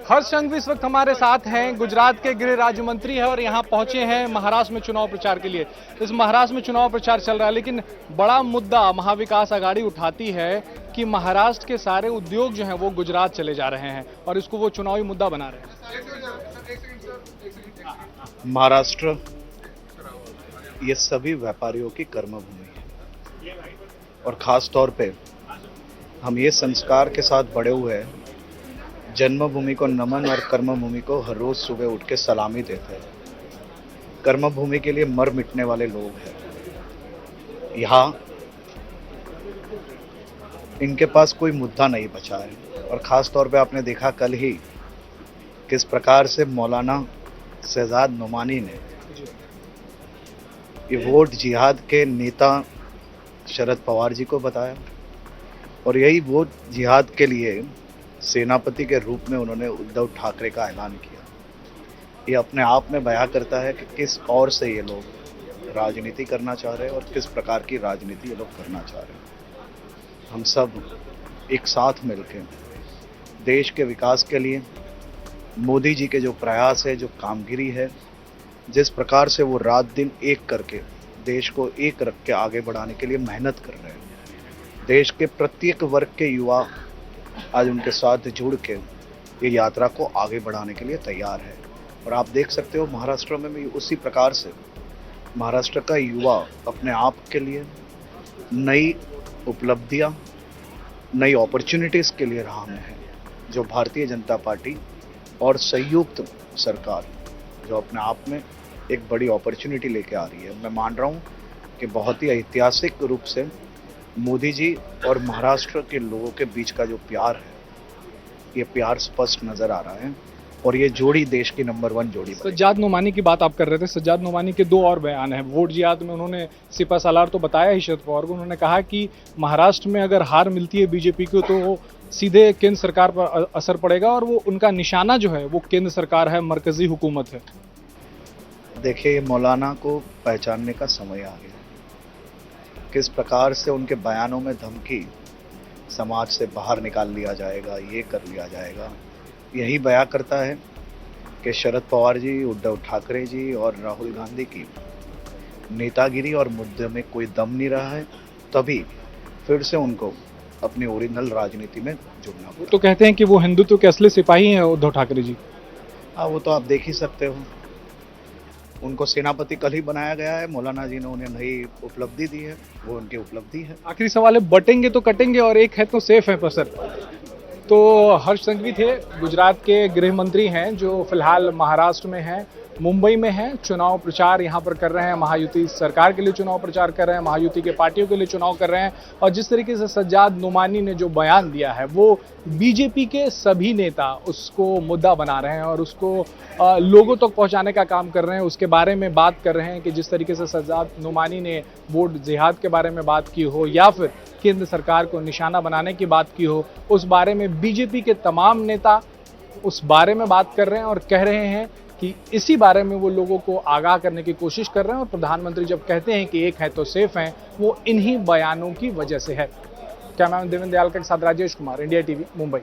हर्ष संघवी इस वक्त हमारे साथ हैं, गुजरात के गृह राज्य मंत्री है और यहाँ पहुंचे हैं महाराष्ट्र में चुनाव प्रचार के लिए। इस महाराष्ट्र में चुनाव प्रचार चल रहा है, लेकिन बड़ा मुद्दा महाविकास आघाड़ी उठाती है कि महाराष्ट्र के सारे उद्योग जो हैं वो गुजरात चले जा रहे हैं और इसको वो चुनावी मुद्दा बना रहे हैं। महाराष्ट्र ये सभी व्यापारियों की कर्मभूमि है और खास तौर पे हम ये संस्कार के साथ बड़े हुए हैं, जन्मभूमि को नमन और कर्मभूमि को हर रोज सुबह उठ के सलामी देते हैं। कर्मभूमि के लिए मर मिटने वाले लोग हैं। यहाँ इनके पास कोई मुद्दा नहीं बचा है और ख़ास तौर पे आपने देखा कल ही किस प्रकार से मौलाना शहजाद नुमानी ने ये वोट जिहाद के नेता शरद पवार जी को बताया और यही वोट जिहाद के लिए सेनापति के रूप में उन्होंने उद्धव ठाकरे का ऐलान किया। ये अपने आप में बयां करता है कि किस ओर से ये लोग राजनीति करना चाह रहे हैं और किस प्रकार की राजनीति ये लोग करना चाह रहे हैं। हम सब एक साथ मिलकर देश के विकास के लिए मोदी जी के जो प्रयास है, जो कामगिरी है, जिस प्रकार से वो रात दिन एक करके देश को एक रख के आगे बढ़ाने के लिए मेहनत कर रहे हैं, देश के प्रत्येक वर्ग के युवा आज उनके साथ जुड़ के ये यात्रा को आगे बढ़ाने के लिए तैयार है। और आप देख सकते हो महाराष्ट्र में भी उसी प्रकार से महाराष्ट्र का युवा अपने आप के लिए नई उपलब्धियां, नई अपॉर्चुनिटीज़ के लिए राह में है। जो भारतीय जनता पार्टी और संयुक्त सरकार जो अपने आप में एक बड़ी अपॉर्चुनिटी लेके आ रही है, मैं मान रहा हूँ कि बहुत ही ऐतिहासिक रूप से मोदी जी और महाराष्ट्र के लोगों के बीच का जो प्यार है, ये प्यार स्पष्ट नजर आ रहा है और ये जोड़ी देश की नंबर 1 जोड़ी। सज्जाद नुमानी की बात आप कर रहे थे, सज्जाद नुमानी के 2 और बयान हैं। वोट जिहाद में उन्होंने सिपा सालार तो बताया ही शरद पवार को, उन्होंने कहा कि महाराष्ट्र में अगर हार मिलती है बीजेपी को तो सीधे केंद्र सरकार पर असर पड़ेगा और वो उनका निशाना जो है वो केंद्र सरकार है, मरकजी हुकूमत है। देखिए, मौलाना को पहचानने का समय आ गया। किस प्रकार से उनके बयानों में धमकी, समाज से बाहर निकाल लिया जाएगा, ये कर लिया जाएगा, यही बयां करता है कि शरद पवार जी, उद्धव ठाकरे जी और राहुल गांधी की नेतागिरी और मुद्दे में कोई दम नहीं रहा है। तभी फिर से उनको अपनी ओरिजिनल राजनीति में जुड़ना पड़ा। तो कहते हैं कि वो हिंदुत्व के असली सिपाही हैं उद्धव ठाकरे जी। हाँ, वो तो आप देख ही सकते हो। उनको सेनापति कल ही बनाया गया है, मौलाना जी ने उन्हें नई उपलब्धि दी है, वो उनकी उपलब्धि है। आखिरी सवाल है, बटेंगे तो कटेंगे और एक है तो सेफ है पर सर। तो हर्ष संघवी थे, गुजरात के गृह मंत्री हैं जो फिलहाल महाराष्ट्र में हैं, मुंबई में हैं, चुनाव प्रचार यहाँ पर कर रहे हैं, महायुति सरकार के लिए चुनाव प्रचार कर रहे हैं, महायुति के पार्टियों के लिए चुनाव कर रहे हैं। और जिस तरीके से सज्जाद नुमानी ने जो बयान दिया है वो बीजेपी के सभी नेता उसको मुद्दा बना रहे हैं और उसको लोगों तक पहुँचाने का काम कर रहे हैं, उसके बारे में बात कर रहे हैं कि जिस तरीके से सज्जाद नुमानी ने वोट जिहाद के बारे में बात की हो या फिर केंद्र सरकार को निशाना बनाने की बात की हो, उस बारे में बीजेपी के तमाम नेता उस बारे में बात कर रहे हैं और कह रहे हैं कि इसी बारे में वो लोगों को आगाह करने की कोशिश कर रहे हैं। और प्रधानमंत्री जब कहते हैं कि एक है तो सेफ हैं, वो इन्हीं बयानों की वजह से है। कैमरामैन देवेंद्र दयाल के साथ राजेश कुमार, इंडिया टीवी, मुंबई।